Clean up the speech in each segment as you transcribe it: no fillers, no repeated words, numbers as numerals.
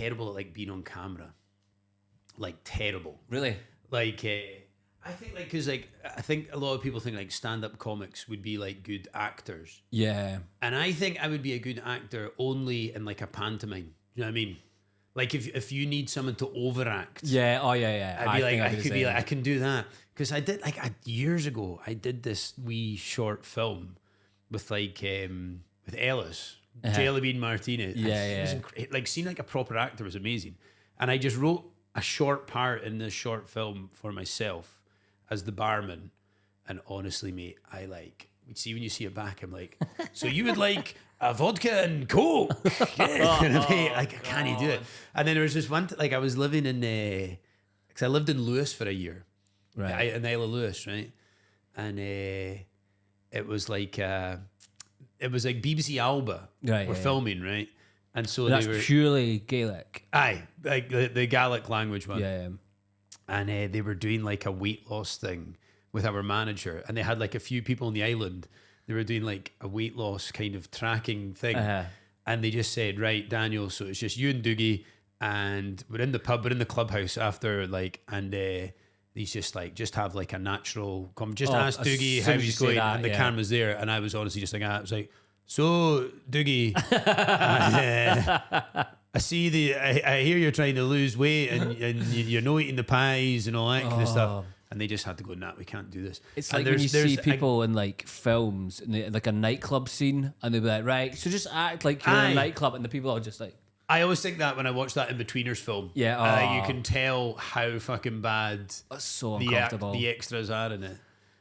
terrible at like being on camera. Like terrible. Really? Like I think like because like I think a lot of people think like stand-up comics would be like good actors. Yeah. And I think I would be a good actor only in like a pantomime. You know what I mean? Like if you need someone to overact. Yeah. Oh yeah. I'd be like, think I I'd be could the be same. like, I can do that. Because I did like years ago, I did this wee short film with like with Ellis, Jelly Bean Martinez. Yeah, It was like seeing like a proper actor was amazing. And I just wrote a short part in this short film for myself as the barman. And honestly, mate, I like, see when you see it back, I'm like, so you would like a vodka and Coke? And mate, like I can't do it. And then there was this one, like I was living in, because I lived in Lewis for a year. Right. In Isla Lewis, right? And it was like BBC Alba were filming, right? And so That's they were purely Gaelic. aye, like the Gaelic language one. Yeah. And they were doing like a weight loss thing with our manager, and they had like a few people on the island. They were doing like a weight loss kind of tracking thing, and they just said, right, Daniel, so it's just you and Doogie, and we're in the pub, we're in the clubhouse after like, and he's just like, just have like a natural just ask Doogie how he's going, and the camera's there, and I was honestly just like, I was like, so Doogie, I see I hear you're trying to lose weight, and you're not eating the pies and all that kind of stuff. And they just had to go, nah, we can't do this. It's and like when you see people in like films, in like a nightclub scene, and they'll be like, right, so just act like you're in a nightclub, and the people are just like... I always think that when I watch that In-Betweeners film. Yeah. You can tell how fucking bad That's so uncomfortable. the extras are in it.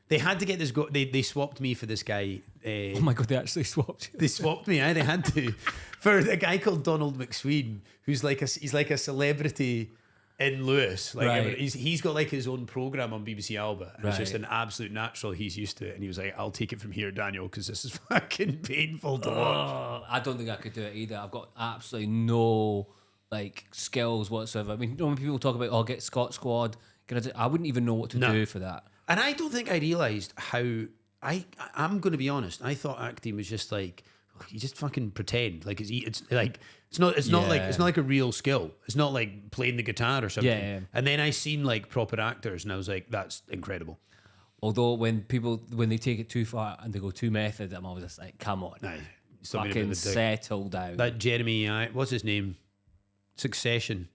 They had to get this... They swapped me for this guy. Oh my God, they actually swapped you. They swapped me, they had to. For a guy called Donald McSween, who's like he's like a celebrity in Lewis. Like Right. he's got like his own program on BBC Alba. And It's just Right. an absolute natural. He's used to it. And he was like, I'll take it from here, Daniel, because this is fucking painful to watch. I don't think I could do it either. I've got absolutely no like skills whatsoever. I mean, you know, when people talk about, oh, get Scott Squad, I wouldn't even know what to do for that. And I don't think I realised how... I'm going to be honest. I thought acting was just like, you just fucking pretend. Like it's like... It's not like a real skill. It's not like playing the guitar or something. Yeah. And then I seen like proper actors, and I was like, that's incredible. Although when they take it too far and they go too method, I'm always just like, come on, Aye, stop being a bit fucking of a dick. settle down. That Jeremy, what's his name? Succession.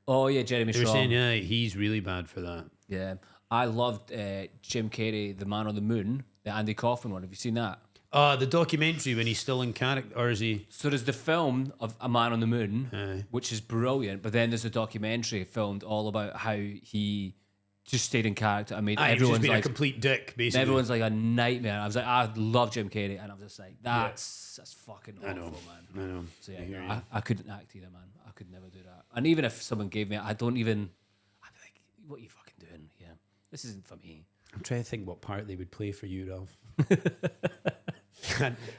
Oh yeah, Jeremy They were Strong. saying, he's really bad for that. Yeah, I loved Jim Carrey, The Man on the Moon, the Andy Kaufman one. Have you seen that? The documentary when he's still in character, or is he? So there's the film of A Man on the Moon, which is brilliant, but then there's a documentary filmed all about how he just stayed in character. I mean, He was just everyone's being like a complete dick, basically. everyone's like a nightmare. I was like, I love Jim Carrey, and I was just like, that's fucking awful, man. I know. So yeah, I couldn't act either, man. I could never do that. And even if someone gave me, I'd be like, what are you fucking doing? Yeah, this isn't for me. I'm trying to think what part they would play for you, Ralph.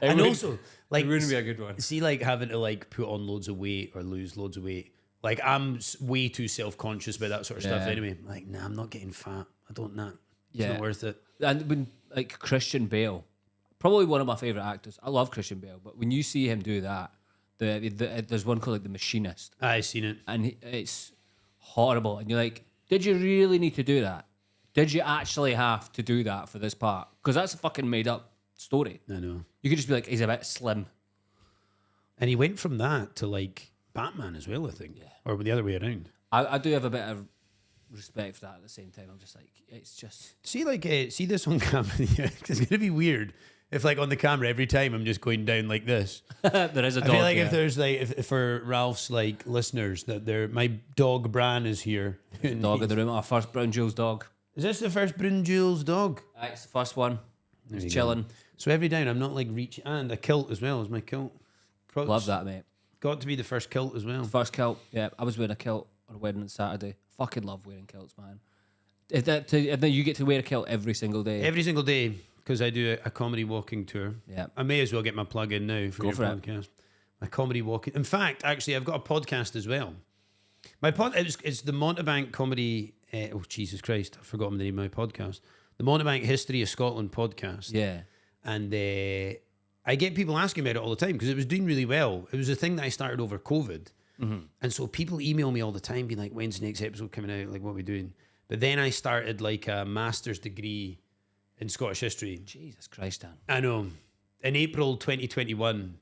and also, like, It wouldn't be a good one. see, like having to like put on loads of weight or lose loads of weight. Like I'm way too self-conscious about that sort of stuff. Yeah. Anyway, I'm like, nah, I'm not getting fat. I don't know. It's Yeah. not worth it. And when like Christian Bale, probably one of my favorite actors. I love Christian Bale, but when you see him do that, there's one called like The Machinist, I seen it. and it's horrible. And you're like, did you really need to do that? Did you actually have to do that for this part? Because that's a fucking made up story. I know. You could just be like, he's a bit slim. And he went from that to like Batman as well, I think, or the other way around. I do have a bit of respect for that at the same time. I'm just like, it's just... See, like, see this on camera. Yeah, it's gonna be weird if, like, on the camera every time I'm just going down like this. There is a dog. I feel like if there's like, if for Ralph's like listeners that my dog Bran is here. dog in the room, our first Brown Jules dog. Is this the first Bryn Jules dog? It's the first one. you He's go. chilling. So every day I'm not like reaching, and a kilt as well as my kilt. Love that, mate. Got to be the first kilt as well. First kilt. Yeah, I was wearing a kilt on a wedding on Saturday. Fucking love wearing kilts, man. And then you get to wear a kilt every single day. Every single day, because I do a comedy walking tour. Yeah. I may as well get my plug in now for Go your for it. podcast. My comedy walking. In fact, actually, I've got a podcast as well. My it's the Montebank Comedy. Oh Jesus Christ! I've forgotten the name of my podcast. The Montebank History of Scotland podcast. Yeah. And I get people asking about it all the time because it was doing really well. It was a thing that I started over COVID, And so people email me all the time being like, when's the next episode coming out? Like, what are we doing? But then I started like a master's degree in Scottish history. Jesus Christ, Dan. I know. In April 2021,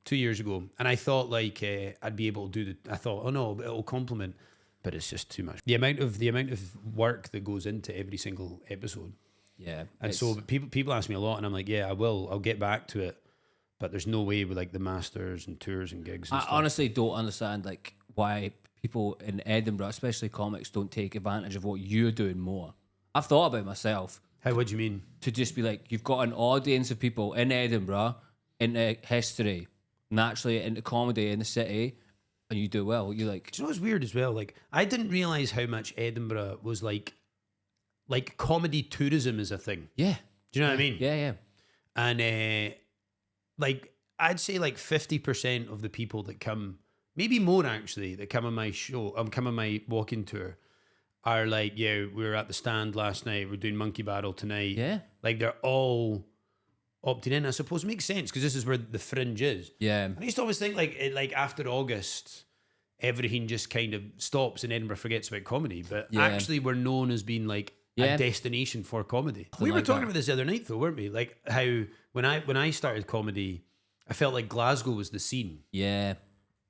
2 years ago. And I thought like I'd be able to I thought, oh no, it'll complement. But it's just too much. The amount of work that goes into every single episode. Yeah. And so people ask me a lot and I'm like, yeah, I will. I'll get back to it. But there's no way with like the masters and tours and gigs and I stuff. honestly don't understand like why people in Edinburgh, especially comics, don't take advantage of what you're doing more. I've thought about it myself. What do you mean? To just be like, you've got an audience of people in Edinburgh, into history, naturally into comedy in the city, and you do well. You're like... Do you know what's weird as well? Like, I didn't realise how much Edinburgh was like comedy tourism is a thing. Yeah. Do you know what I mean? Yeah, yeah. And like, I'd say like 50% of the people that come, maybe more actually, that come on my show, come on my walking tour, are like, yeah, we were at the stand last night, we're doing Monkey Battle tonight. Yeah. Like, they're all opting in. I suppose it makes sense because this is where the fringe is. Yeah. I used to always think like after August, everything just kind of stops and Edinburgh forgets about comedy. But actually, we're known as being like a destination for comedy. We were talking about this the other night, though, weren't we? Like how when I started comedy, I felt like Glasgow was the scene. Yeah.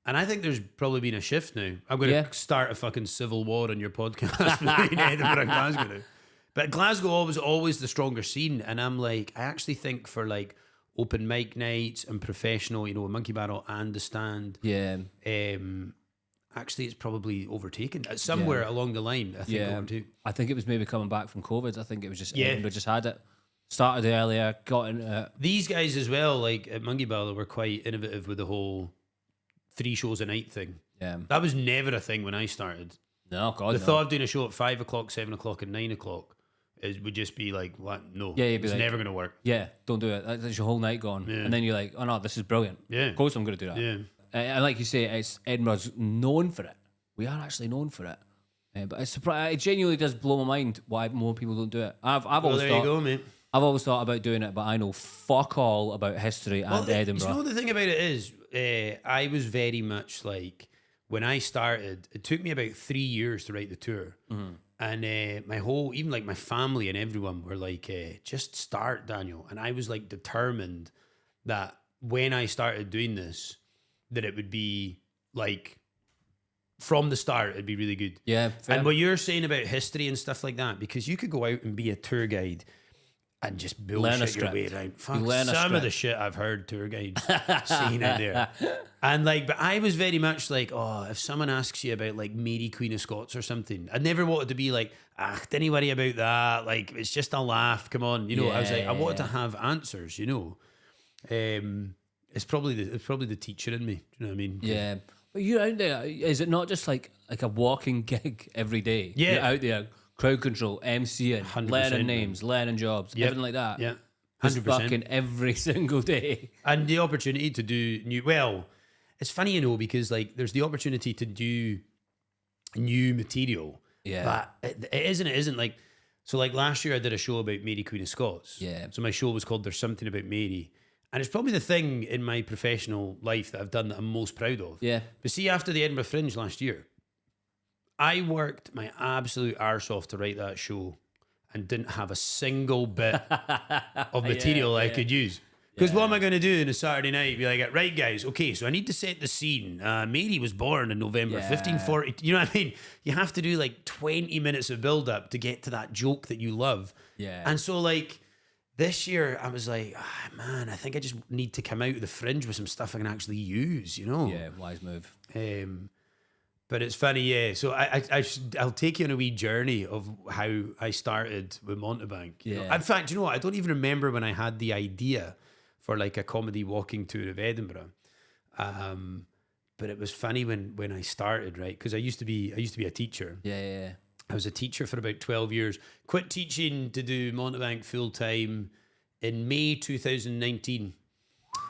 And I think there's probably been a shift now. I'm going to start a fucking civil war on your podcast between Edinburgh and Glasgow now. But Glasgow was always the stronger scene. And I'm like, I actually think for like open mic nights and professional, you know, Monkey Battle and The Stand. Yeah. Actually, it's probably overtaken. Somewhere along the line, I think overtook. I think it was maybe coming back from COVID. I think it was just Edinburgh just had it. Started earlier, got into it. These guys as well, like at Monkey Battle, were quite innovative with the whole 3 shows a night thing. Yeah. That was never a thing when I started. No, God, The thought of doing a show at 5 o'clock, 7 o'clock, and 9 o'clock would just be like, what? No. Yeah, you'd be it's like, never going to work. Yeah, don't do it. That's your whole night gone. Yeah. And then you're like, oh no, this is brilliant. Yeah. Of course I'm going to do that. Yeah. And like you say, Edinburgh's known for it. We are actually known for it. But it's it genuinely does blow my mind why more people don't do it. I've always there thought, you go, mate. I've always thought about doing it, but I know fuck all about history and Edinburgh. You know, the thing about it is, I was very much like, when I started, it took me about 3 years to write the tour. Mm-hmm. And my whole, even like my family and everyone were like, just start, Daniel. And I was like determined that when I started doing this, that it would be like, from the start, it'd be really good. Yeah. Fair. And what you're saying about history and stuff like that, because you could go out and be a tour guide and just bullshit your way around. Fuck, some of the shit I've heard tour guides saying out there. And like, but I was very much like, oh, if someone asks you about like Mary Queen of Scots or something, I never wanted to be like, don't worry about that. Like, it's just a laugh. Come on, you know. I was like, I wanted to have answers. You know, it's probably the teacher in me. Do you know what I mean? Yeah. But you're out there. Is it not just like a walking gig every day? Yeah. You're out there. Crowd control, MCing, learning names, learning jobs, everything like that. Yeah, 100%. Fucking every single day. And the opportunity to do well, it's funny, you know, because like there's the opportunity to do new material. Yeah. But it isn't like, so like last year I did a show about Mary Queen of Scots. Yeah. So my show was called There's Something About Mary. And it's probably the thing in my professional life that I've done that I'm most proud of. Yeah. But see, after the Edinburgh Fringe last year, I worked my absolute arse off to write that show and didn't have a single bit of material I could use. Because what am I going to do on a Saturday night? Be like, right, guys, okay, so I need to set the scene. Mary was born in November 1540. You know what I mean? You have to do like 20 minutes of build-up to get to that joke that you love. Yeah. And so like this year, I was like, man, I think I just need to come out of the Fringe with some stuff I can actually use, you know? Yeah, wise move. But it's funny, yeah. So I'll take you on a wee journey of how I started with Montebank. You know? In fact, you know what? I don't even remember when I had the idea for like a comedy walking tour of Edinburgh. But it was funny when I started, right? Because I used to be a teacher. Yeah. I was a teacher for about 12 years. Quit teaching to do Montebank full time in May 2019.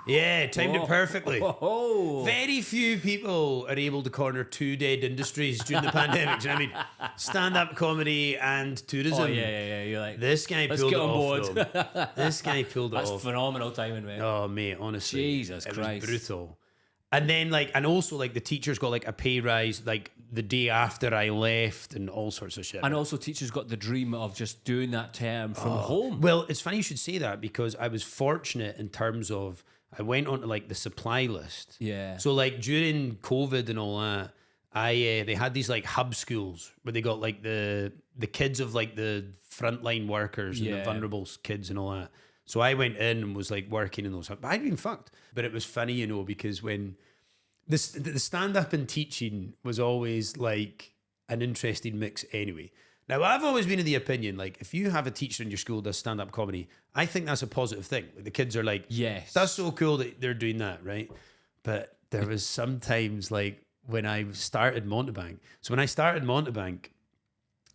Yeah, timed it perfectly. Whoa. Very few people are able to corner two dead industries during the pandemic. Do you know what I mean? Stand-up comedy and tourism. Oh, yeah. You're like, this guy pulled it off, though. This guy pulled it off. That's phenomenal timing, mate. Oh, mate, honestly. Jesus it Christ. was brutal. And then like, and also like the teachers got like a pay rise like the day after I left and all sorts of shit. And also teachers got the dream of just doing that term from home. Well, it's funny you should say that because I was fortunate in terms of I went onto like the supply list. Yeah. So like during COVID and all that, they had these like hub schools where they got like the kids of like the frontline workers and the vulnerable kids and all that. So I went in and was like working in those hubs. I'd been fucked. But it was funny, you know, because when the stand-up and teaching was always like an interesting mix anyway. Now, I've always been of the opinion, like, if you have a teacher in your school that does stand-up comedy, I think that's a positive thing. Like, the kids are like, yes, that's so cool that they're doing that, right? But there was sometimes, like, when I started Montebank. So when I started Montebank,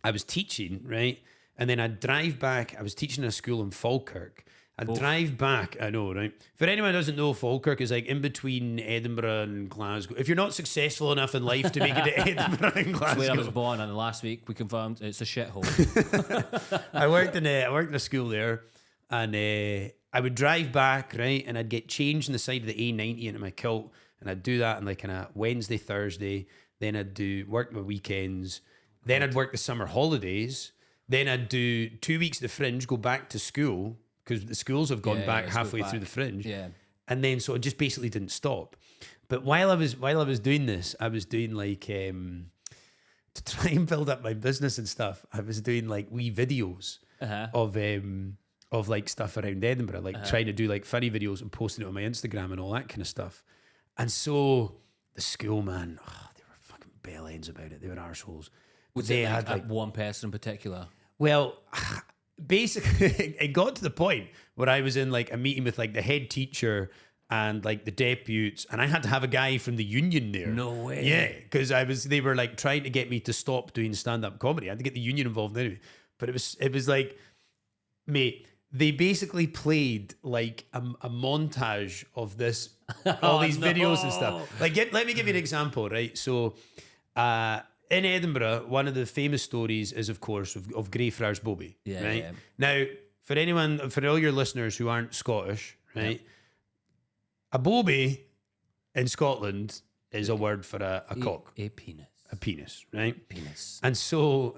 I was teaching, right? And then I'd drive back. I was teaching in a school in Falkirk. I'd drive back, I know, right? For anyone who doesn't know, Falkirk is like in between Edinburgh and Glasgow. If you're not successful enough in life to make it to Edinburgh and Glasgow. That's where I was born, and last week we confirmed it's a shithole. I worked in a school there, and I would drive back, right? And I'd get changed on the side of the A90 into my kilt, and I'd do that on like a Wednesday, Thursday. Then I'd do work my weekends. Then I'd work the summer holidays. Then I'd do 2 weeks of the Fringe, go back to school, because the schools have gone back halfway through the Fringe. Yeah. And then so it just basically didn't stop. But while I was doing this, I was doing like to try and build up my business and stuff, I was doing like wee videos of like stuff around Edinburgh, like trying to do like funny videos and posting it on my Instagram and all that kind of stuff. And so the school, man, they were fucking bell ends about it. They were arseholes. They had like one person in particular? Well, basically, it got to the point where I was in like a meeting with like the head teacher and like the deputies, and I had to have a guy from the union there. No way. Yeah, because they were like trying to get me to stop doing stand-up comedy. I had to get the union involved anyway. But it was like, mate, they basically played like a montage of this, all these videos and stuff. Like, let me give you an example, right? So, in Edinburgh, one of the famous stories is, of course, of Greyfriars Bobby, right? Yeah. Now, for all your listeners who aren't Scottish, right? A bobby in Scotland is a word for a cock. A penis. A penis, right? Penis. And so,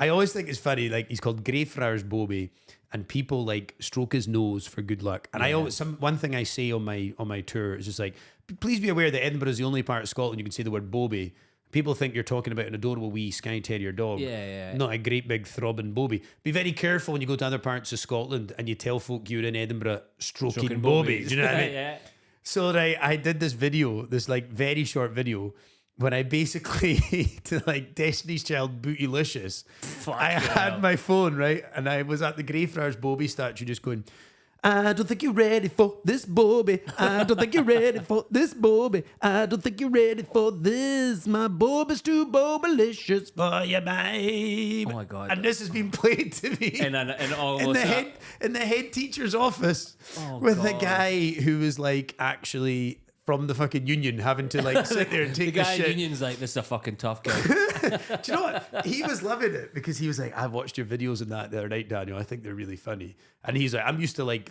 I always think it's funny, like, he's called Greyfriars Bobby, and people, like, stroke his nose for good luck. And I always, one thing I say on my tour is just like, please be aware that Edinburgh is the only part of Scotland you can say the word bobby. People think you're talking about an adorable wee Skye Terrier dog. Yeah. Not a great big throbbing bobby. Be very careful when you go to other parts of Scotland and you tell folk you're in Edinburgh stroking bobbies. You know what I mean? Yeah. So I did this video, this like very short video, when I basically, to like Destiny's Child Bootylicious, I had my phone, right? And I was at the Greyfriars Bobby statue just going, I don't think you're ready for this, Bobby. I don't think you're ready for this, Bobby. I don't think you're ready for this. My Bobby's too Bobylicious for you, babe. Oh my God. And this has been played to me And almost in the head teacher's office with a guy who was like actually from the fucking union having to like sit there and take the guy shit. in union's like, this is a fucking tough guy. Do you know what? He was loving it because he was like, I watched your videos and that the other night, Daniel. I think they're really funny. And he's like, I'm used to like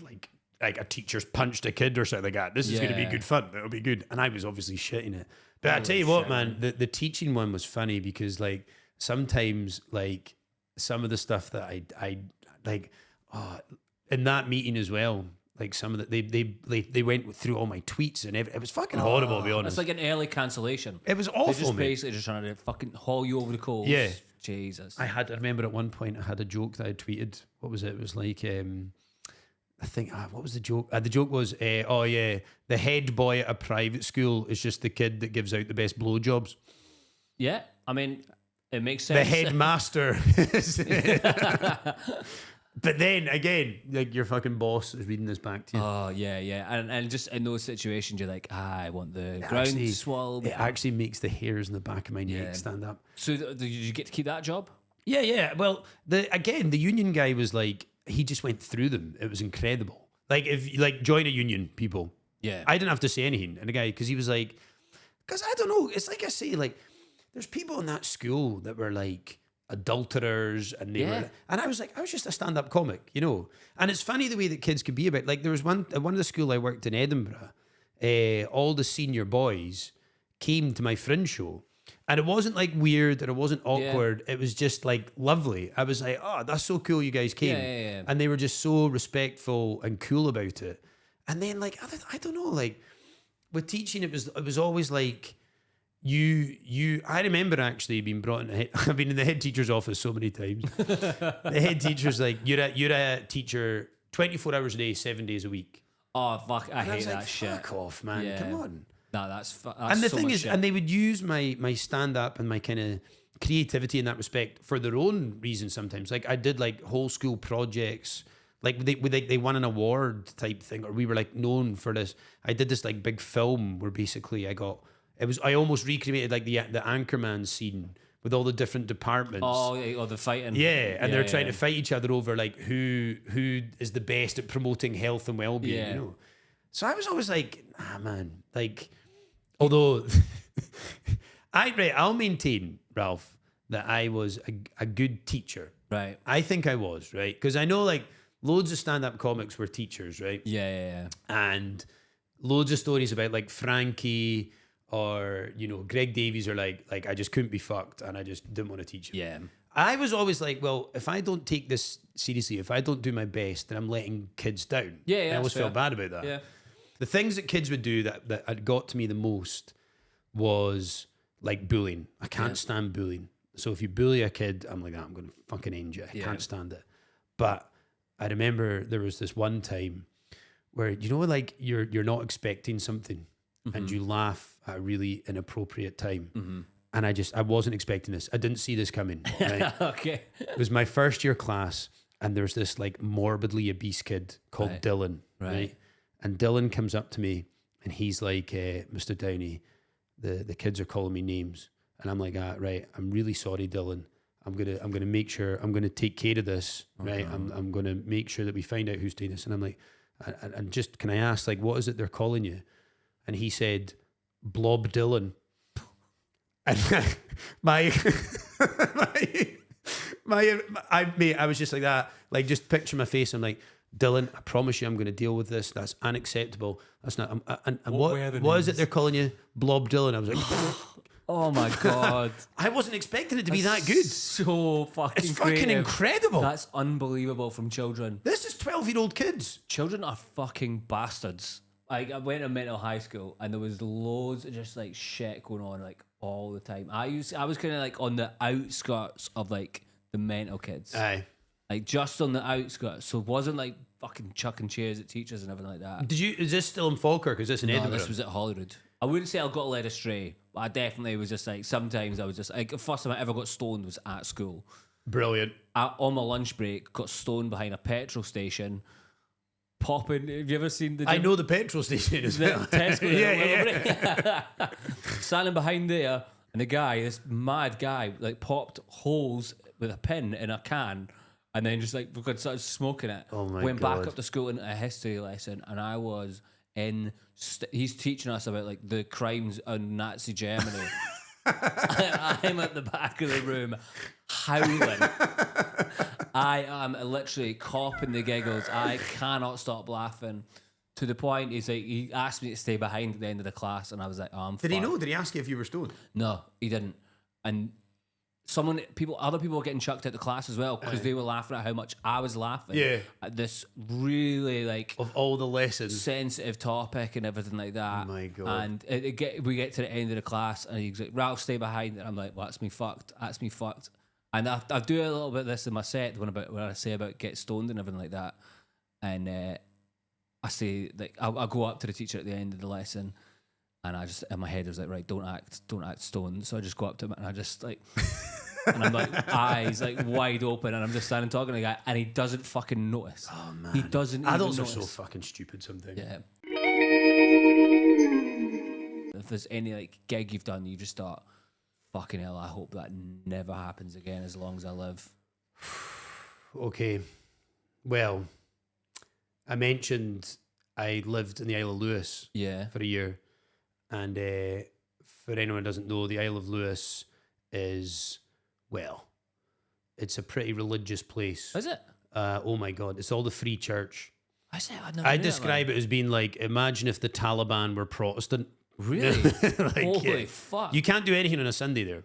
a teacher's punched a kid or something like that. This is going to be good fun. It'll be good. And I was obviously shitting it. But I tell you what, man, the teaching one was funny because like sometimes like some of the stuff that I like in that meeting as well. Like some of the they went through all my tweets and it was fucking horrible, to be honest. It's like an early cancellation. It was awful. They're just basically just trying to fucking haul you over the coals. Yeah. Jesus. I remember at one point I had a joke that I tweeted. What was it? It was like I think what was the joke? The joke was the head boy at a private school is just the kid that gives out the best blowjobs. Yeah, I mean it makes sense. The headmaster. But then again, like your fucking boss is reading this back to you. Oh yeah, and just in those situations, you're like, I want the ground to swallow. It actually makes the hairs in the back of my neck stand up. So did you get to keep that job? Yeah. Well, the union guy was like, he just went through them. It was incredible. Like if you like join a union, people. Yeah. I didn't have to say anything, and the guy because he was like, because I don't know. It's like I say, like there's people in that school that were like adulterers and they were, and I was like, I was just a stand-up comic, you know. And it's funny the way that kids could be about, like there was one at the school I worked in Edinburgh, all the senior boys came to my fringe show. And it wasn't like weird and it wasn't awkward. It was just like lovely. I was like, oh, that's so cool you guys came. And they were just so respectful and cool about it. And then like, I don't know, like with teaching, it was always like, I remember actually being brought in. I've been in the head teacher's office so many times. The head teacher's like, you're a teacher 24 hours a day, 7 days a week. Oh fuck! I hate was that like, shit. Fuck off, man! Yeah. Come on. No, that's And the so thing much is, shit. and they would use my stand up and my kind of creativity in that respect for their own reasons. Sometimes, like I did like whole school projects. Like they won an award type thing, or we were like known for this. I did this like big film where basically I almost recreated like the Anchorman scene with all the different departments. Oh, the fighting. Yeah, and they're trying to fight each other over like who is the best at promoting health and well-being. Yeah. You know, so I was always like, man, like, although I'll maintain, Ralph, that I was a good teacher. Right. I think I was, right, because I know like loads of stand-up comics were teachers, right? Yeah. And loads of stories about like Frankie or, you know, Greg Davies are like I just couldn't be fucked and I just didn't want to teach him. Yeah. I was always like, well, if I don't take this seriously, if I don't do my best, then I'm letting kids down. Yeah, I always fair. felt bad about that. Yeah. The things that kids would do that had got to me the most was like bullying. I can't stand bullying. So if you bully a kid, I'm like, I'm going to fucking end you. I can't stand it. But I remember there was this one time where, you know, like you're not expecting something and you laugh at a really inappropriate time. And I wasn't expecting this. I didn't see this coming. Right? Okay. It was my first year class and there's this like morbidly obese kid called Dylan. Right. And Dylan comes up to me and he's like, Mr. Downie, the kids are calling me names. And I'm like, right, I'm really sorry, Dylan. I'm gonna make sure, I'm gonna take care of this, right? I'm gonna make sure that we find out who's doing this. And I'm like, and just, can I ask, like, what is it they're calling you? And he said, Blob Dylan. And I was just like that, like just picture my face. I'm like, Dylan, I promise you, I'm going to deal with this. That's unacceptable. That's not. And what is it they're calling you? Blob Dylan. I was like, oh my god, I wasn't expecting it to be that good. So fucking. It's fucking creative. incredible. That's unbelievable from children. This is 12-year-old kids. Children are fucking bastards. Like I went to mental high school and there was loads of just like shit going on like all the time. I was kind of like on the outskirts of like the mental kids. Aye. Like just on the outskirts. So it wasn't like fucking chucking chairs at teachers and everything like that. Is this still in Falkirk? Is this in Edinburgh? This was at Holyrood. I wouldn't say I got led astray, but I definitely was just like, sometimes I was just like, the first time I ever got stoned was at school. Brilliant. On my lunch break, got stoned behind a petrol station. Popping, have you ever seen the... I know the petrol station as well. Tesco. yeah. Standing behind there, and the guy, this mad guy, like popped holes with a pin in a can, and then just like started smoking it. Oh my Went God. back up to school into a history lesson, and I was in... he's teaching us about like the crimes in Nazi Germany. I'm at the back of the room howling. I am literally copping the giggles. I cannot stop laughing. To the point, he asked me to stay behind at the end of the class, and I was like, "Oh, I'm." Did he know? Did he ask you if you were stoned? No, he didn't. And other people were getting chucked out the class as well because they were laughing at how much I was laughing. Yeah. At this really like Of all the lessons. sensitive topic and everything like that. Oh my God. And we get to the end of the class, and he's like, "Ralph, stay behind." And I'm like, "Well, that's me fucked. That's me fucked." And I do a little bit of this in my set when I say about get stoned and everything like that. And I say, like, I'll go up to the teacher at the end of the lesson, and I just, in my head, I was like, right, don't act stoned. So I just go up to him and I just like, and I'm like, eyes like wide open, and I'm just standing talking to the guy, and he doesn't fucking notice. Oh man. He doesn't Adults even are notice. so fucking stupid sometimes. Yeah. If there's any like gig you've done, you just thought, fucking hell, I hope that never happens again as long as I live. Okay. Well, I mentioned I lived in the Isle of Lewis for a year. And for anyone who doesn't know, the Isle of Lewis is, well, it's a pretty religious place. Is it? Oh my God. It's all the free church. I describe it as being like, imagine if the Taliban were Protestant. Really? Holy fuck. You can't do anything on a Sunday there.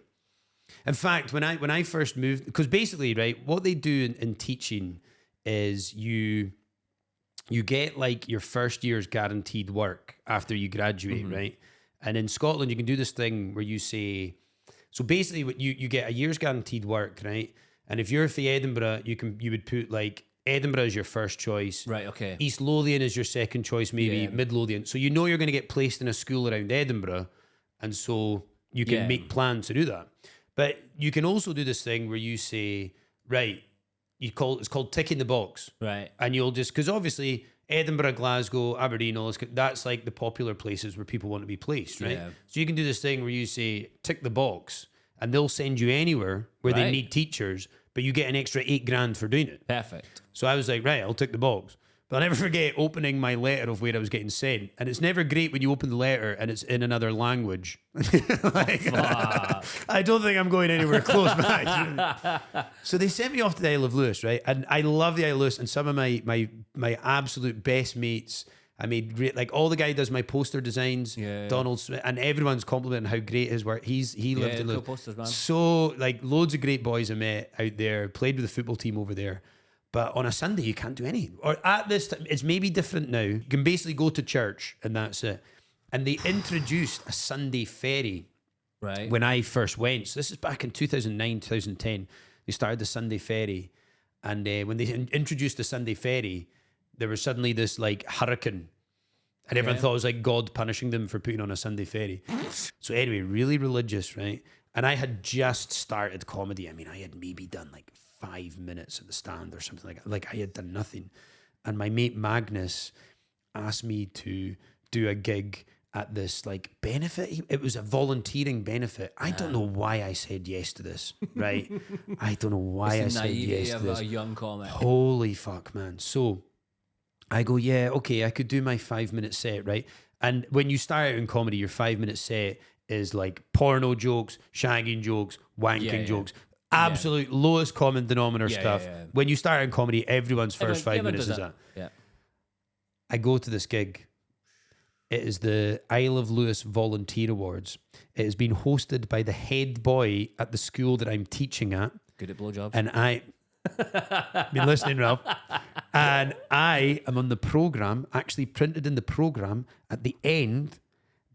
In fact, when I first moved, because basically, right, what they do in teaching is you get like your first year's guaranteed work after you graduate, right? And in Scotland, you can do this thing where you say, so basically, what you get a year's guaranteed work, right? And if you're for Edinburgh, you would put like Edinburgh is your first choice. Right, okay. East Lothian is your second choice, maybe Mid Lothian. So you know you're going to get placed in a school around Edinburgh, and so you can make plans to do that. But you can also do this thing where you say, right, it's called ticking the box. Right. And you'll just, because obviously Edinburgh, Glasgow, Aberdeen, all this, that's like the popular places where people want to be placed, right? Yeah. So you can do this thing where you say, tick the box, and they'll send you anywhere where they need teachers, but you get an extra $8,000 for doing it. Perfect. So I was like, right, I'll tick the box. But I'll never forget opening my letter of where I was getting sent. And it's never great when you open the letter and it's in another language. I don't think I'm going anywhere close back. So they sent me off to the Isle of Lewis, right? And I love the Isle of Lewis. And some of my absolute best mates, I made great, like all the guy does my poster designs, Donald Smith, and everyone's complimenting how great his work. He lived in cool posters, man. So like loads of great boys I met out there, played with the football team over there. But on a Sunday, you can't do anything. Or at this time, it's maybe different now. You can basically go to church and that's it. And they introduced a Sunday ferry when I first went. So this is back in 2009, 2010. They started the Sunday ferry. And when they introduced the Sunday ferry, there was suddenly this like hurricane. And everyone thought it was like God punishing them for putting on a Sunday ferry. So anyway, really religious, right? And I had just started comedy. I mean, I had maybe done like 5 minutes at the stand or something like that. Like I had done nothing. And my mate Magnus asked me to do a gig at this like benefit. It was a volunteering benefit. I don't know why I said yes to this, right? I don't know why I said yes to this. A young comic. Holy fuck, man. So I go, yeah, okay, I could do my 5 minute set, right? And when you start out in comedy, your 5 minute set is like porno jokes, shagging jokes, wanking jokes. Absolute lowest common denominator stuff. When you start in comedy, everyone's first 5 minutes is that. Yeah. I go to this gig. It is the Isle of Lewis Volunteer Awards. It has been hosted by the head boy at the school that I'm teaching at. Good at blowjobs. And been listening, Ralph. And I am on the programme, actually printed in the programme, at the end,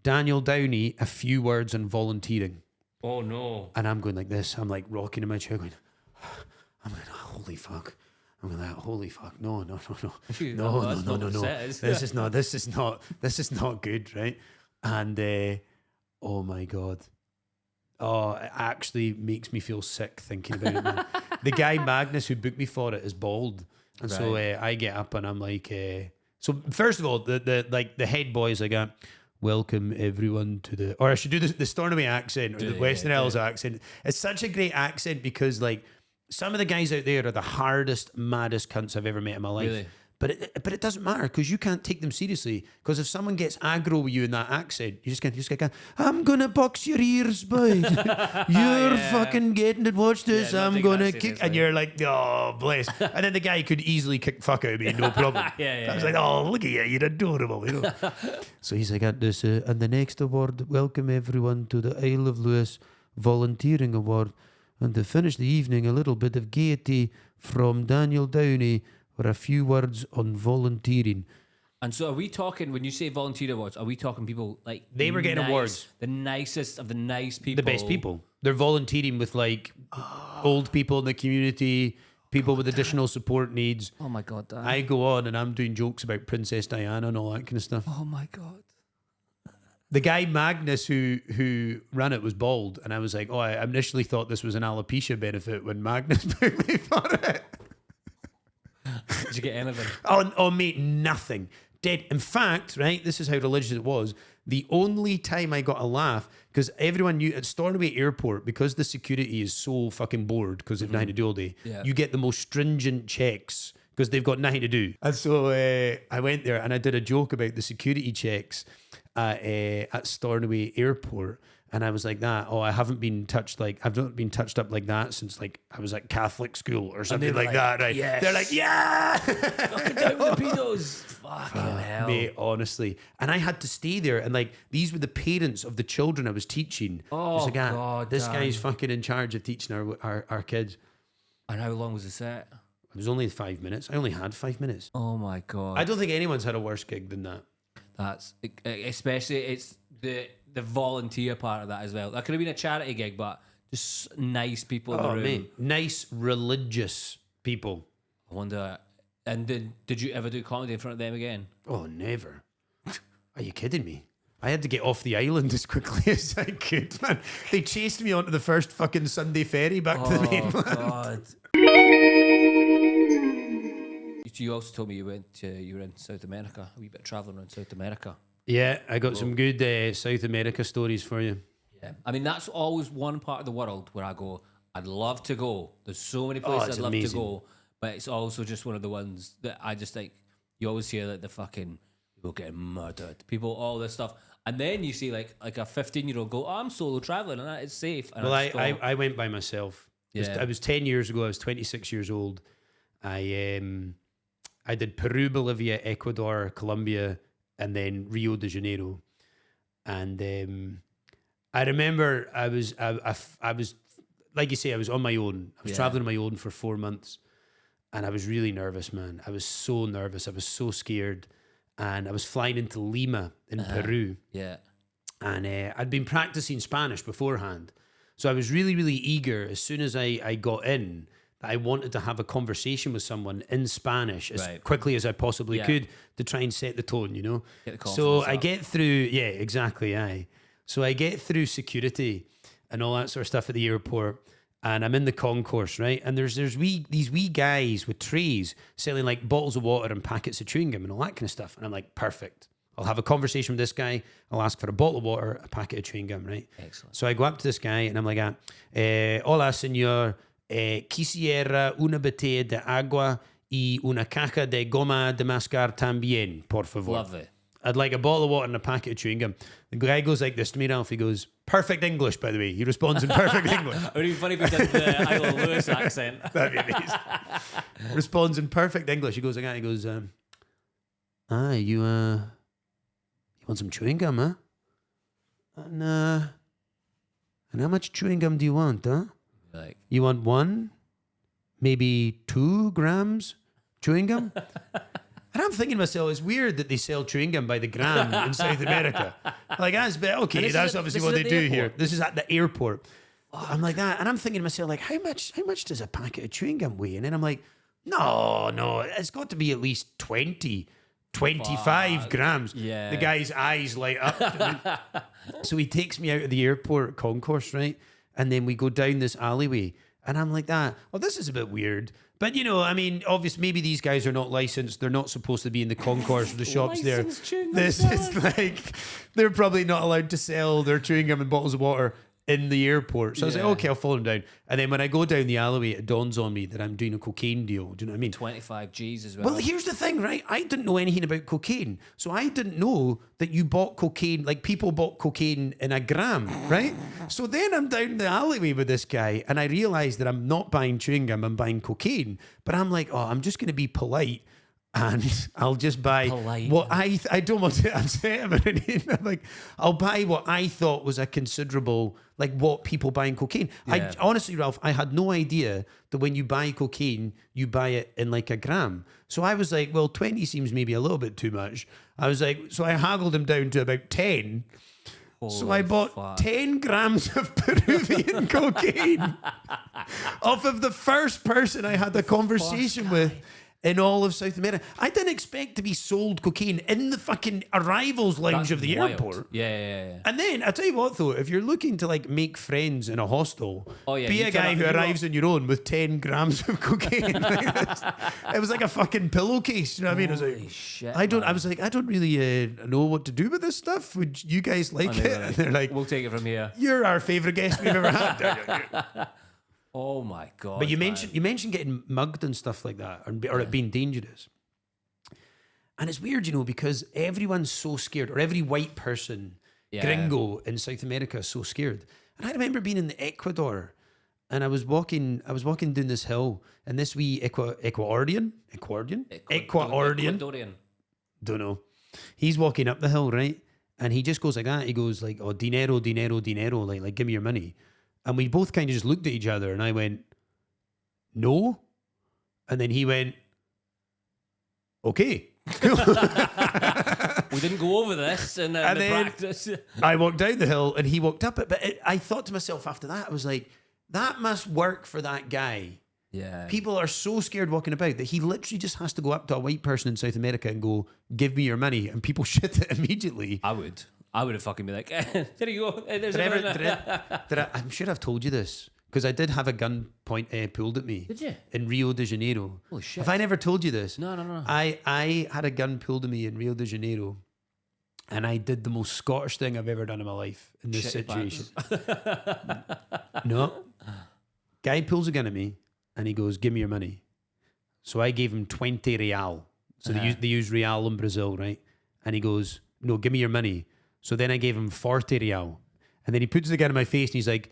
Daniel Downie, a few words on volunteering. Oh no. And I'm going like this. I'm like rocking in my chair going, holy fuck. I'm going like, holy fuck. No. No. This is not good, right? And oh my God. Oh, it actually makes me feel sick thinking about it, man. The guy Magnus who booked me for it is bald. And so I get up and I'm like, so first of all, the head boy is like, welcome everyone to the, or I should do the Stornoway accent or the Western Isles accent. It's such a great accent because like some of the guys out there are the hardest, maddest cunts I've ever met in my life. Really? But it doesn't matter because you can't take them seriously. Because if someone gets aggro with you in that accent, you just go, I'm gonna box your ears, boys. You're fucking getting it. Watch this. I'm gonna kick, and you're like, oh bless. And then the guy could easily kick the fuck out of me, no problem. I was like, oh look at you, you're adorable, you know. So he's like, at this, and the next award, welcome everyone to the Isle of Lewis Volunteering Award, and to finish the evening, a little bit of gaiety from Daniel Downie. Or a few words on volunteering. And so are we talking, when you say volunteer awards, are we talking people like... They were getting awards. The nicest of the nice people. The best people. They're volunteering with like old people in the community, people with additional support needs. Oh my God, Dan. I go on and I'm doing jokes about Princess Diana and all that kind of stuff. Oh my God. The guy Magnus who ran it was bald. And I was like, I initially thought this was an alopecia benefit when Magnus booked me for it. Did you get anything? Oh, mate, nothing. Dead. In fact, right, this is how religious it was. The only time I got a laugh, because everyone knew at Stornoway Airport, because the security is so fucking bored because they've nothing to do all day, you get the most stringent checks because they've got nothing to do. And so I went there and I did a joke about the security checks at Stornoway Airport. And I was like that. Oh, I haven't been touched I've not been touched up like that since like I was at Catholic school or something like that. Right? Yes. They're like, yeah, fucking down with the pedos. Fucking hell, mate. Honestly, and I had to stay there, and like these were the parents of the children I was teaching. Oh, like, God, this Dan. guy's fucking in charge of teaching our kids. And how long was the set? It was only 5 minutes. I only had 5 minutes. Oh my God. I don't think anyone's had a worse gig than that. That's especially it's the volunteer part of that as well. That could have been a charity gig, but just nice people in the room. Mate, nice religious people. I wonder. And did you ever do comedy in front of them again? Oh, never. Are you kidding me? I had to get off the island as quickly as I could, man. They chased me onto the first fucking Sunday ferry back to the mainland. God. You also told me you were in South America, a wee bit of travelling around South America. Yeah, I got some good South America stories for you. Yeah, I mean that's always one part of the world where I go, I'd love to go. There's so many places I'd love to go, but it's also just one of the ones that I just think you always hear like the fucking people getting murdered, people, all this stuff, and then you see like a 15-year-old go, oh, I'm solo traveling and that is safe. And well, I went by myself. Yeah. I was 10 years ago. I was 26 years old. I did Peru, Bolivia, Ecuador, Colombia, and then Rio de Janeiro. And I remember I was like you say, I was on my own. I was traveling on my own for 4 months, and I was really nervous, man. I was so nervous. I was so scared, and I was flying into Lima in Peru. Yeah, and I'd been practicing Spanish beforehand, so I was really, really eager. As soon as I got in, I wanted to have a conversation with someone in Spanish as quickly as I possibly could to try and set the tone, you know? So I get through, aye. So I get through security and all that sort of stuff at the airport, and I'm in the concourse, right? And there's these wee guys with trays selling like bottles of water and packets of chewing gum and all that kind of stuff. And I'm like, perfect. I'll have a conversation with this guy. I'll ask for a bottle of water, a packet of chewing gum, right? Excellent. So I go up to this guy and I'm like, hola, señor. Quisiera una botella de agua y una caja de goma de mascar también, por favor. Lovely. I'd like a bottle of water and a packet of chewing gum. The guy goes like this to me, Ralph. He goes, perfect English, by the way. He responds in perfect English. It would be funny if he did the Isle Lewis accent. That'd be amazing. Responds in perfect English. He goes like that. He goes, you want some chewing gum, huh? And how much chewing gum do you want, huh? Like, you want 1, maybe 2 grams chewing gum? And I'm thinking to myself, it's weird that they sell chewing gum by the gram in South America. Like, that's okay, that's obviously what they do here. This is at the airport. I'm like that. And I'm thinking to myself, like, how much does a packet of chewing gum weigh? And then I'm like, no, it's got to be at least 20, 25 grams. Yeah. The guy's eyes light up. So he takes me out of the airport concourse, right? And then we go down this alleyway. And I'm like that. Well, this is a bit weird. But, you know, I mean, obviously, maybe these guys are not licensed. They're not supposed to be in the concourse of the shops there. This is like, they're probably not allowed to sell their chewing gum and bottles of water in the airport. So I was like, okay, I'll follow them down. And then when I go down the alleyway, it dawns on me that I'm doing a cocaine deal. Do you know what I mean? 25 G's as well. Well, here's the thing, right? I didn't know anything about cocaine. So I didn't know that you bought cocaine, like people bought cocaine in a gram, right? So then I'm down the alleyway with this guy and I realize that I'm not buying chewing gum, I'm buying cocaine. But I'm like, I'm just going to be polite. And I'll just buy what I don't want to upset him or anything. I'm like, I'll buy what I thought was a considerable, like what people buy in cocaine. Yeah. Honestly, Ralph, I had no idea that when you buy cocaine, you buy it in like a gram. So I was like, well, 20 seems maybe a little bit too much. I was like, so I haggled him down to about 10. So I bought 10 grams of Peruvian cocaine off of the first person I had a conversation with in all of South America. I didn't expect to be sold cocaine in the fucking arrivals lounge of the airport. Yeah. And then, I tell you what though, if you're looking to like make friends in a hostel, be a guy who arrives on your own with 10 grams of cocaine. It was like a fucking pillowcase. You know what I mean? I was like, shit, I don't really know what to do with this stuff. Would you guys like it? And they're like, we'll take it from here. You're our favourite guest we've ever had. Oh my God! But you mentioned getting mugged and stuff like that, or it being dangerous. And it's weird, you know, because everyone's so scared, or every white person gringo in South America, so scared. And I remember being in Ecuador, and I was walking down this hill, and this wee Ecuadorian, don't know. He's walking up the hill, right? And he just goes like that. He goes like, "Oh, dinero, dinero, dinero," like give me your money. And we both kind of just looked at each other, and I went, "No," and then he went, "Okay." Cool. We didn't go over this in the practice. I walked down the hill and he walked up it. But I thought to myself after that, I was like, that must work for that guy. Yeah. People are so scared walking about that he literally just has to go up to a white person in South America and go, "Give me your money," and people shit it immediately. I would have fucking be like, there you go. There's I'm sure I've told you this because I did have a gun pulled at me. Did you? In Rio de Janeiro. Holy shit. Have I never told you this? No. I had a gun pulled at me in Rio de Janeiro, and I did the most Scottish thing I've ever done in my life in this situation. No. Guy pulls a gun at me and he goes, "Give me your money." So I gave him 20 real. So they use real in Brazil, right? And he goes, "No, give me your money." So then I gave him 40 real. And then he puts the gun in my face and he's like,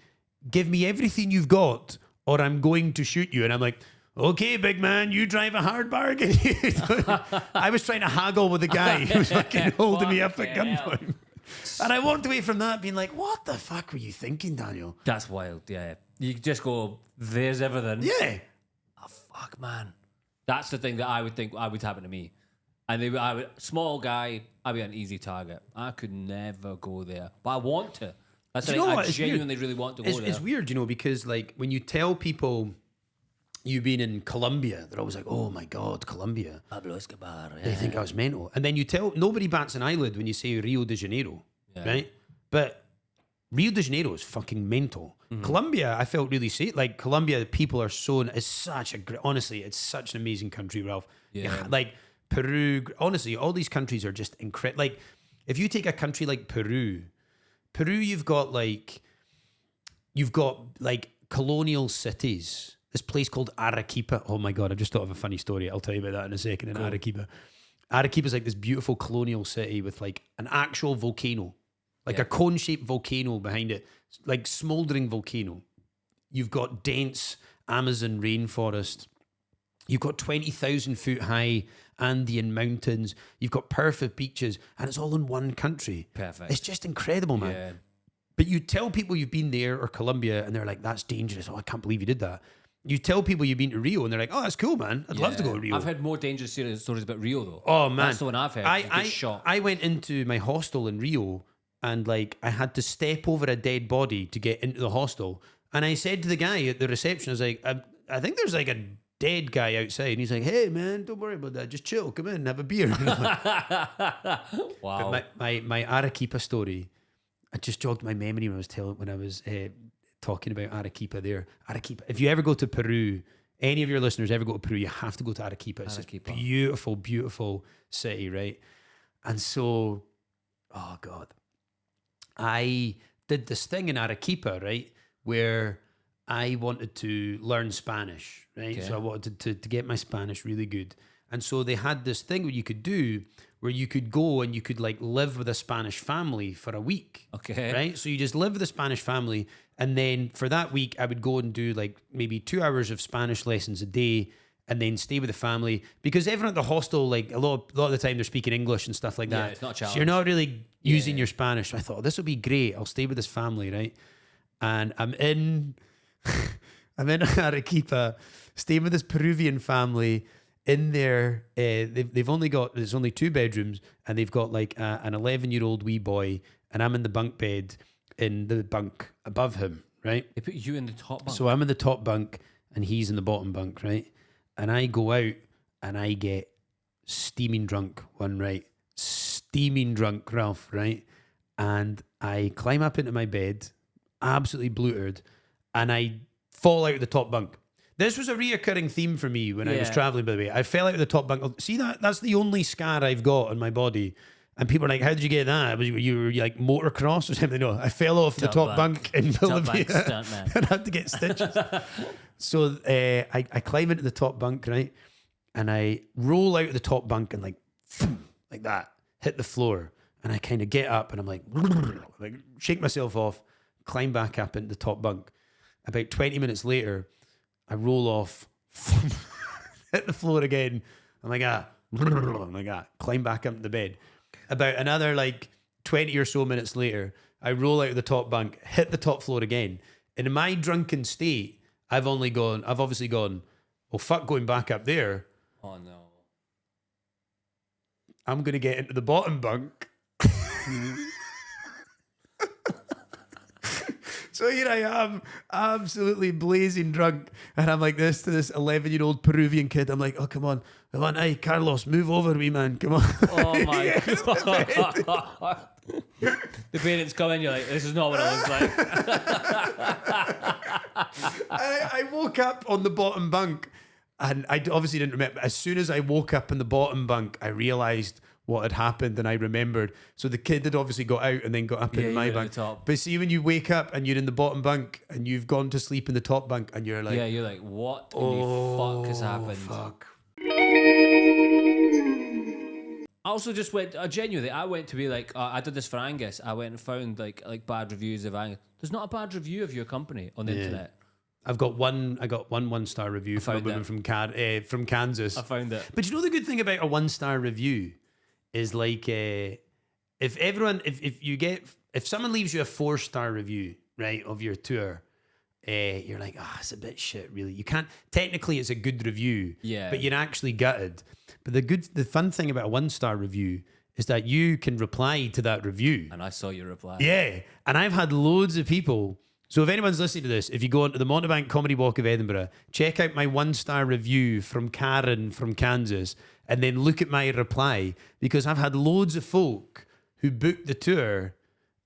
"Give me everything you've got or I'm going to shoot you." And I'm like, "Okay, big man, you drive a hard bargain." I was trying to haggle with the guy who was fucking holding me up at gunpoint. And I walked away from that being like, what the fuck were you thinking, Daniel? That's wild, yeah. You just go, there's everything. Yeah. Oh, fuck, man. That's the thing that I would think would happen to me. And small guy, I'd be an easy target. I could never go there. But I want to. That's the thing. I genuinely really want to go there. It's weird, because like when you tell people you've been in Colombia, they're always like, "Oh my God, Colombia. Pablo Escobar." Yeah. They think I was mental. And then you tell, nobody bats an eyelid when you say Rio de Janeiro, right? But Rio de Janeiro is fucking mental. Mm-hmm. Colombia, I felt really safe. Like Colombia, the people are so, it's such a great, honestly, it's such an amazing country, Ralph. Yeah. Like Peru, honestly, all these countries are just incredible. Like if you take a country like Peru, you've got like colonial cities. This place called Arequipa. Oh my God, I just thought of a funny story. I'll tell you about that in a second. In Arequipa. Arequipa is like this beautiful colonial city with like an actual volcano, like a cone-shaped volcano behind it, like smoldering volcano. You've got dense Amazon rainforest. You've got 20,000 foot high Andean mountains. You've got perfect beaches, and it's all in one country. Perfect. It's just incredible, man. Yeah. But you tell people you've been there or Colombia, and they're like, "That's dangerous. Oh, I can't believe you did that." You tell people you've been to Rio, and they're like, "Oh, that's cool, man. I'd love to go to Rio." I've heard more dangerous stories about Rio, though. Oh, man. That's the one I've heard. I went into my hostel in Rio, and like I had to step over a dead body to get into the hostel. And I said to the guy at the reception, I was like, I think there's like a dead guy outside. And he's like, "Hey, man, don't worry about that. Just chill. Come in, have a beer." Wow. But my Arequipa story, I just jogged my memory when I was talking about Arequipa there. Arequipa. If you ever go to Peru, any of your listeners ever go to Peru, you have to go to Arequipa. It's a beautiful, beautiful city, right? And so, oh God, I did this thing in Arequipa, right, where I wanted to learn Spanish, right? Okay. So I wanted to get my Spanish really good. And so they had this thing where you could do where you could go and you could like live with a Spanish family for a week. Okay. Right? So you just live with a Spanish family. And then for that week, I would go and do like maybe 2 hours of Spanish lessons a day and then stay with the family. Because everyone at the hostel, like a lot of the time they're speaking English and stuff like that. Yeah, it's not a challenge. So you're not really using your Spanish. So I thought, oh, this will be great. I'll stay with this family, right? And I'm in Arequipa, staying with this Peruvian family. In there, there's only 2 bedrooms, and they've got like an 11-year-old wee boy, and I'm in the bunk bed in the bunk above him, right? They put you in the top bunk. So I'm in the top bunk, and he's in the bottom bunk, right? And I go out, and I get steaming drunk one night, Ralph, right? And I climb up into my bed, absolutely blootered, and I fall out of the top bunk. This was a reoccurring theme for me when I was traveling, by the way. I fell out of the top bunk. See, that's the only scar I've got on my body. And people are like, "How did you get that? You were like motocross or something?" No, I fell off the top bunk in Bolivia and had to get stitches. So I climb into the top bunk, right? And I roll out of the top bunk and like that, hit the floor. And I kind of get up and I'm like shake myself off, climb back up into the top bunk. About 20 minutes later, I roll off, hit the floor again. I'm like, climb back up to the bed. About another like 20 or so minutes later, I roll out of the top bunk, hit the top floor again. And in my drunken state, I've obviously gone, well, fuck going back up there. Oh no. I'm going to get into the bottom bunk. So here I am, absolutely blazing drunk. And I'm like this to this 11-year-old Peruvian kid. I'm like, oh, come on. Hey, Carlos, move over, wee man. Come on. Oh, my God. The parents come in, you're like, this is not what it looks like. I woke up on the bottom bunk. And I obviously didn't remember. As soon as I woke up in the bottom bunk, I realised what had happened and I remembered. So the kid had obviously got out and then got up in my bunk. But see, when you wake up and you're in the bottom bunk and you've gone to sleep in the top bunk and you're like... Yeah, you're like, what in the fuck has happened? Fuck. I also just went, genuinely, I went to be like, I did this for Angus. I went and found like bad reviews of Angus. There's not a bad review of your company on the internet. I got one 1-star review from a woman from Kansas. I found it. But you know the good thing about a 1-star review is like if someone leaves you a 4-star review, right, of your tour, you're like, it's a bit shit, really. You can't, technically it's a good review, but you're actually gutted. But the fun thing about a 1-star review is that you can reply to that review. And I saw your reply. Yeah. And I've had loads of people. So if anyone's listening to this, if you go onto the Montebank Comedy Walk of Edinburgh, check out my 1-star review from Karen from Kansas, and then look at my reply, because I've had loads of folk who booked the tour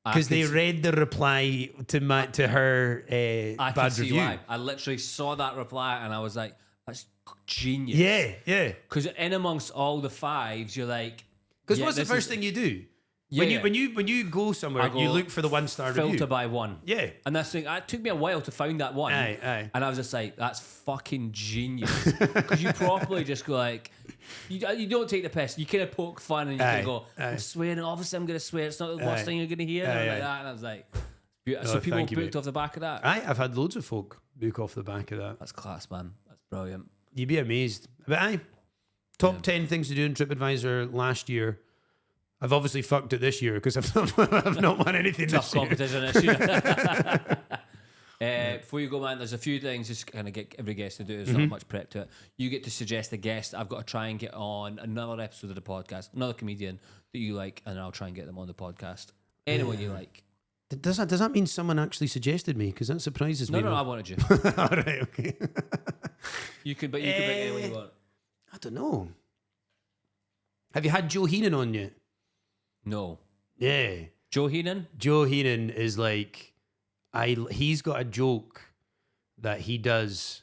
because they read the reply to her bad review. Why. I literally saw that reply and I was like, that's genius. Yeah. Because in amongst all the 5s, you're like... Because what's the first thing you do? When you go somewhere, you look for the 1-star review. Filter by one. Yeah. And that's the thing. It took me a while to find that one. Aye. And I was just like, that's fucking genius. Because you properly just go like, you don't take the piss. You kind of poke fun and you kind of go, I'm swearing. Obviously, I'm going to swear. It's not the worst thing you're going to hear. Like that. And I was like, so people booked off the back of that. I've had loads of folk book off the back of that. That's class, man. That's brilliant. You'd be amazed. But top 10 things to do in TripAdvisor last year. I've obviously fucked it this year because I've not won anything Tough this year. Competition this year. Before you go, man, there's a few things just kind of get every guest to do. There's not much prep to it. You get to suggest a guest. I've got to try and get on another episode of the podcast, another comedian that you like, and I'll try and get them on the podcast. Anyone you like. Does that mean someone actually suggested me? Because that surprises me. No, I wanted you. All right, okay. You can bring anyone you want. I don't know. Have you had Joe Heenan on yet? No. Yeah. Joe Heenan? Joe Heenan is like, he's got a joke that he does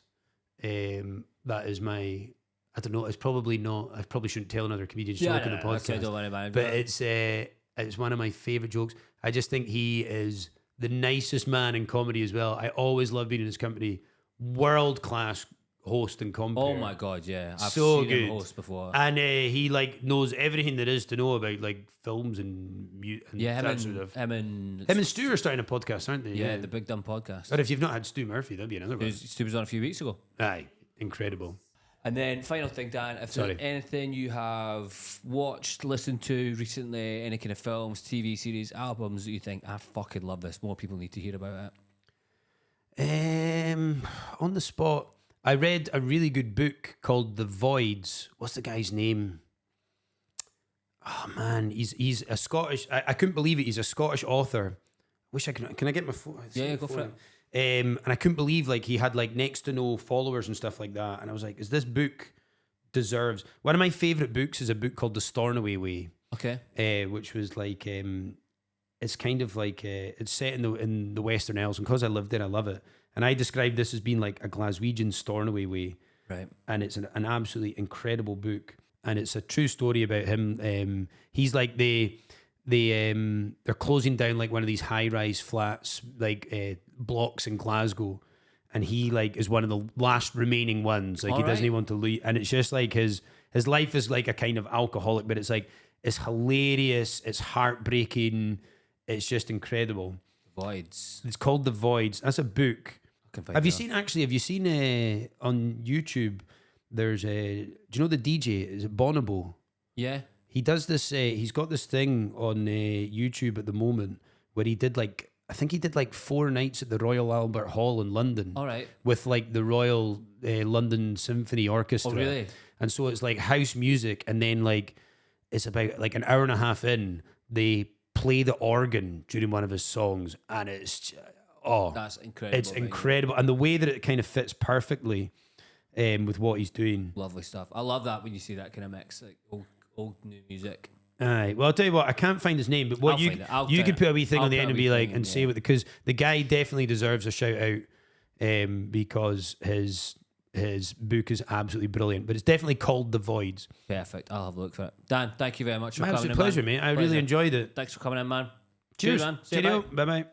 that is I don't know, it's probably not, I probably shouldn't tell another comedian's joke on the podcast. I don't worry about it. But it's one of my favourite jokes. I just think he is the nicest man in comedy as well. I always love being in his company. World-class host and compere. Oh my god, yeah, I've so seen good. him host before, and he like knows everything there is to know about like films and him and Stu are starting a podcast, aren't they? Yeah, the Big Dumb Podcast. But if you've not had Stu Murphy, that'd be another one. Stu was on a few weeks ago. Aye, incredible. And then final thing, Dan, if there's anything you have watched, listened to recently, any kind of films, TV series, albums that you think, I fucking love this, more people need to hear about it. On the spot, I read a really good book called The Voids. What's the guy's name? Oh man, he's a Scottish. I couldn't believe it. He's a Scottish author. Wish I can I get my phone? Yeah, go for it. And I couldn't believe like he had like next to no followers and stuff like that. And I was like, is this book deserves? One of my favorite books is a book called The Stornoway Way. Okay. Which was like it's kind of like it's set in the Western Isles, and because I lived there, I love it. And I described this as being like a Glaswegian Stornoway Way. Right. And it's an absolutely incredible book. And it's a true story about him. He's like they're closing down like one of these high-rise flats, like blocks in Glasgow. And he like is one of the last remaining ones. Like he doesn't even want to leave. And it's just like his life is like a kind of alcoholic, but it's like It's hilarious. It's heartbreaking. It's just incredible. Voids. It's called The Voids. That's a book. Have you seen on YouTube? There's a. Do you know the DJ? Is it Bonobo? Yeah. He does this. He's got this thing on YouTube at the moment where he did I think he did 4 nights at the Royal Albert Hall in London. All right. With the Royal London Symphony Orchestra. Oh, really? And so it's house music, and then it's about an hour and a half in, they play the organ during one of his songs, and it's that's incredible. It's incredible, and the way that it kind of fits perfectly with what he's doing. Lovely stuff. I love that when you see that kind of mix, old new music. Aye, well, I'll tell you what, I can't find his name, but what you could put a wee thing on the end and be and say what, because the guy definitely deserves a shout out, because his book is absolutely brilliant, but it's definitely called The Voids. Perfect. I'll have a look for it. Dan, thank you very much for coming in. Absolute pleasure, mate. I really enjoyed it. Thanks for coming in, man. Cheers, man. Cheerio. Bye bye.